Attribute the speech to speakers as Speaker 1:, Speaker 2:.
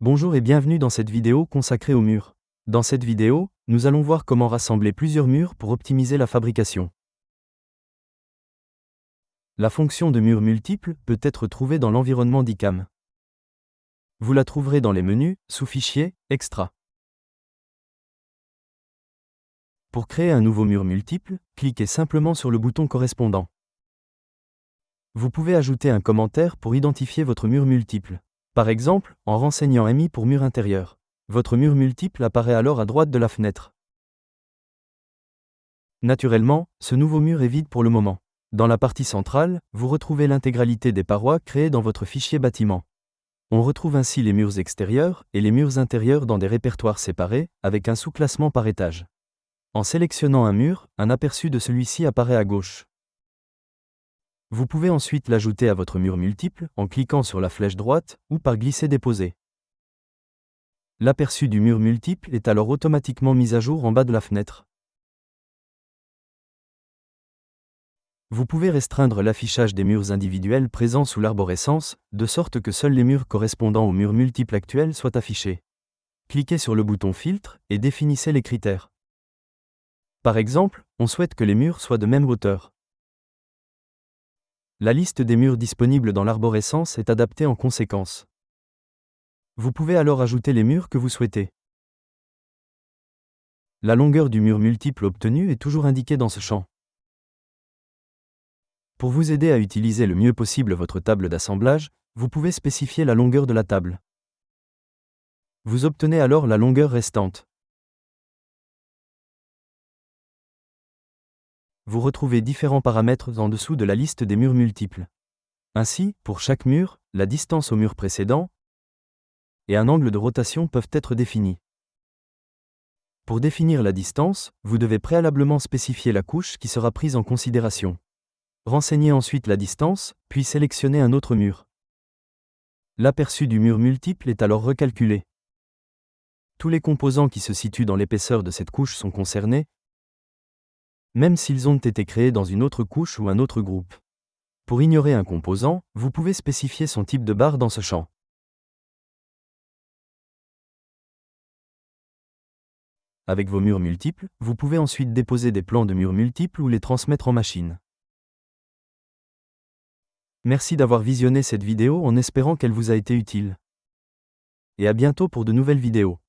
Speaker 1: Bonjour et bienvenue dans cette vidéo consacrée aux murs. Dans cette vidéo, nous allons voir comment rassembler plusieurs murs pour optimiser la fabrication. La fonction de mur multiple peut être trouvée dans l'environnement d'ICAM. Vous la trouverez dans les menus, sous-fichiers, Extra. Pour créer un nouveau mur multiple, cliquez simplement sur le bouton correspondant. Vous pouvez ajouter un commentaire pour identifier votre mur multiple. Par exemple, en renseignant MI pour mur intérieur. Votre mur multiple apparaît alors à droite de la fenêtre. Naturellement, ce nouveau mur est vide pour le moment. Dans la partie centrale, vous retrouvez l'intégralité des parois créées dans votre fichier bâtiment. On retrouve ainsi les murs extérieurs et les murs intérieurs dans des répertoires séparés, avec un sous-classement par étage. En sélectionnant un mur, un aperçu de celui-ci apparaît à gauche. Vous pouvez ensuite l'ajouter à votre mur multiple en cliquant sur la flèche droite ou par glisser-déposer. L'aperçu du mur multiple est alors automatiquement mis à jour en bas de la fenêtre. Vous pouvez restreindre l'affichage des murs individuels présents sous l'arborescence, de sorte que seuls les murs correspondant au mur multiple actuel soient affichés. Cliquez sur le bouton Filtre et définissez les critères. Par exemple, on souhaite que les murs soient de même hauteur. La liste des murs disponibles dans l'arborescence est adaptée en conséquence. Vous pouvez alors ajouter les murs que vous souhaitez. La longueur du mur multiple obtenu est toujours indiquée dans ce champ. Pour vous aider à utiliser le mieux possible votre table d'assemblage, vous pouvez spécifier la longueur de la table. Vous obtenez alors la longueur restante. Vous retrouvez différents paramètres en dessous de la liste des murs multiples. Ainsi, pour chaque mur, la distance au mur précédent et un angle de rotation peuvent être définis. Pour définir la distance, vous devez préalablement spécifier la couche qui sera prise en considération. Renseignez ensuite la distance, puis sélectionnez un autre mur. L'aperçu du mur multiple est alors recalculé. Tous les composants qui se situent dans l'épaisseur de cette couche sont concernés, même s'ils ont été créés dans une autre couche ou un autre groupe. Pour ignorer un composant, vous pouvez spécifier son type de barre dans ce champ. Avec vos murs multiples, vous pouvez ensuite déposer des plans de murs multiples ou les transmettre en machine. Merci d'avoir visionné cette vidéo en espérant qu'elle vous a été utile. Et à bientôt pour de nouvelles vidéos.